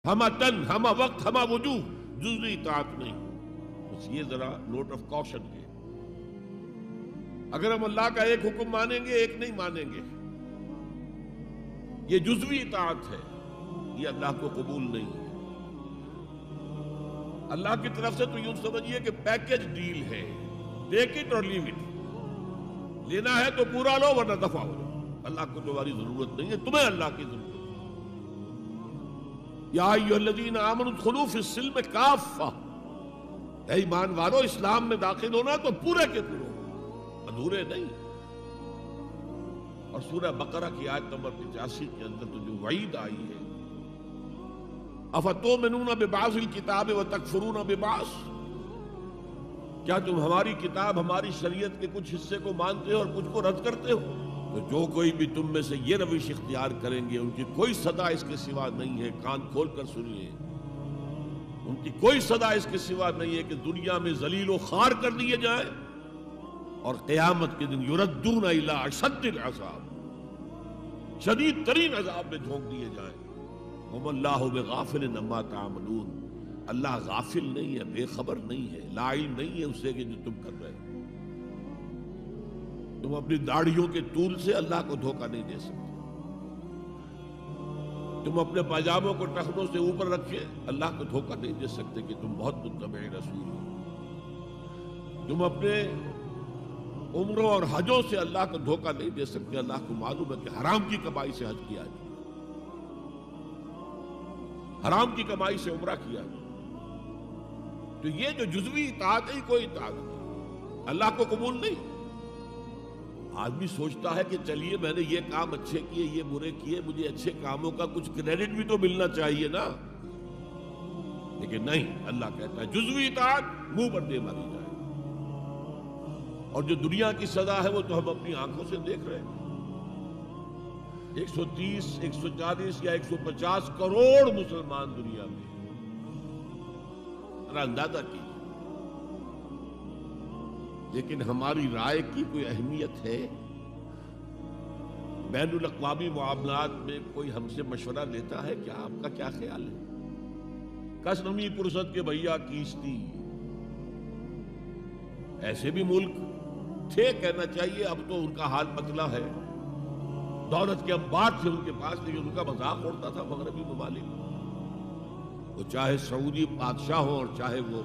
ہمہ تن، ہمہ وقت، ہمہ وجوہ، جزوی اطاعت نہیں. بس یہ ذرا نوٹ آف کاشن ہے. اگر ہم اللہ کا ایک حکم مانیں گے، ایک نہیں مانیں گے، یہ جزوی اطاعت ہے، یہ اللہ کو قبول نہیں ہے. اللہ کی طرف سے تو یوں سمجھیے کہ پیکج ڈیل ہے، ٹیک اٹ اور لیو اٹ. لینا ہے تو پورا لو ورنہ دفع ہو جاؤ. اللہ کو تمہاری ضرورت نہیں ہے، تمہیں اللہ کی ضرورت ہے. یا ایھا الذین آمنوا ادخلوا فی السلم کافہ، اے ایمان والو اسلام میں داخل ہونا تو پورے کے پورے، ادھورے نہیں. اور سورہ بقرہ کی آیت نمبر 85 کے اندر تو جو وعید آئی ہے، افتؤمنون ببعض الکتاب وتکفرون ببعض، کیا تم ہماری کتاب، ہماری شریعت کے کچھ حصے کو مانتے ہو اور کچھ کو رد کرتے ہو؟ تو جو کوئی بھی تم میں سے یہ روش اختیار کریں گے، ان کی کوئی صدا اس کے سوا نہیں ہے، کان کھول کر سنیے، ان کی کوئی صدا اس کے سوا نہیں ہے کہ دنیا میں ذلیل و خوار کر دیے جائیں اور قیامت کے دن یردون الی اشد العذاب، شدید ترین عذاب میں جھونک دیے جائیں. وما اللہ بغافل عما تعملون، اللہ غافل نہیں ہے، بے خبر نہیں ہے، لا علم نہیں ہے اسے کہ جو تم کر رہے ہو. تم اپنی داڑھیوں کے طول سے اللہ کو دھوکہ نہیں دے سکتے. تم اپنے پاجاموں کو ٹخنوں سے اوپر رکھے اللہ کو دھوکہ نہیں دے سکتے کہ تم بہت متبع رسول ہو. تم اپنے عمروں اور حجوں سے اللہ کو دھوکہ نہیں دے سکتے. اللہ کو معلوم ہے کہ حرام کی کمائی سے حج کیا ہے، حرام کی کمائی سے عمرہ کیا ہے. تو یہ جو جزوی اطاعت ہے، کوئی اطاعت نہیں، اللہ کو قبول نہیں. آدمی سوچتا ہے کہ چلیے میں نے یہ کام اچھے کیے، یہ برے کیے، مجھے اچھے کاموں کا کچھ کریڈٹ بھی تو ملنا چاہیے نا. لیکن نہیں، اللہ کہتا ہے جزوی اطاعت منہ پر دے ماری جائے. اور جو دنیا کی سزا ہے وہ تو ہم اپنی آنکھوں سے دیکھ رہے ہیں. 130، 140 یا 150 کروڑ مسلمان دنیا میں، ذرا اندازہ کیجیے. لیکن ہماری رائے کی کوئی اہمیت ہے؟ بین الاقوامی معاملات میں کوئی ہم سے مشورہ لیتا ہے کیا؟ آپ کا کیا خیال ہے؟ کس نمی پرست کے بھیا کیستی، ایسے بھی ملک تھے کہنا چاہیے، اب تو ان کا حال پتلا ہے. دولت کے انبار تھے ان کے پاس، لیکن ان کا مذاق اڑتا تھا مغربی ممالک. وہ چاہے سعودی بادشاہ ہوں اور چاہے وہ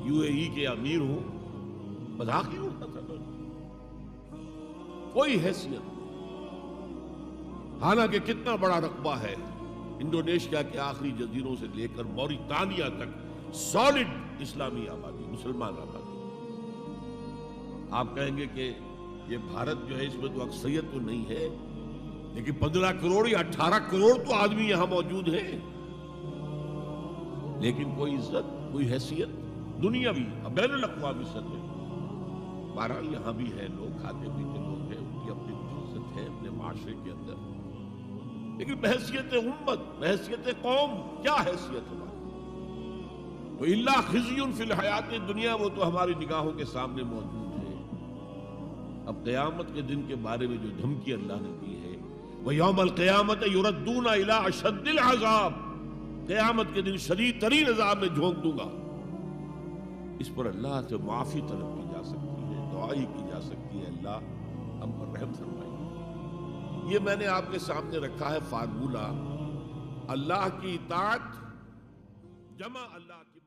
UAE کے امیر ہوں، مذاق ہی اڑتا تھا. کوئی حیثیت نہیں. حالانکہ کتنا بڑا رقبہ ہے انڈونیشیا کے آخری جزیروں سے لے کر موریتانیہ تک، سالڈ اسلامی آبادی، مسلمان آبادی. آپ کہیں گے کہ یہ بھارت جو ہے اس میں تو اکثریت تو نہیں ہے، لیکن 15 کروڑ یا 18 کروڑ تو آدمی یہاں موجود ہیں. لیکن کوئی عزت، کوئی حیثیت دنیاوی بین الاقوامی سطح. بہرحال یہاں بھی ہے لوگ، کھاتے پیتے لوگ ہیں، ان کی اپنی عزت ہے اپنے معاشرے کے اندر. لیکن بحیثیت امت، بحیثیت قوم کیا حیثیت ہماری؟ تو الا خزی فی الحیات دنیا، وہ تو ہماری نگاہوں کے سامنے موجود ہے. اب قیامت کے دن کے بارے میں جو دھمکی اللہ نے دی ہے، وَيَوْمَ الْقِيَامَةِ يُرَدُّونَ إِلَىٰ أَشَدِّ الْعَذَابِ، قیامت کے دن شدید ترین عذاب میں جھونک دوں گا. اس پر اللہ سے معافی طلب کی جا سکتی ہے، دعا ہی کی جا سکتی ہے، اللہ ہم پر رحم فرمائے. یہ میں نے آپ کے سامنے رکھا ہے فارمولہ، اللہ کی اطاعت جمع اللہ کی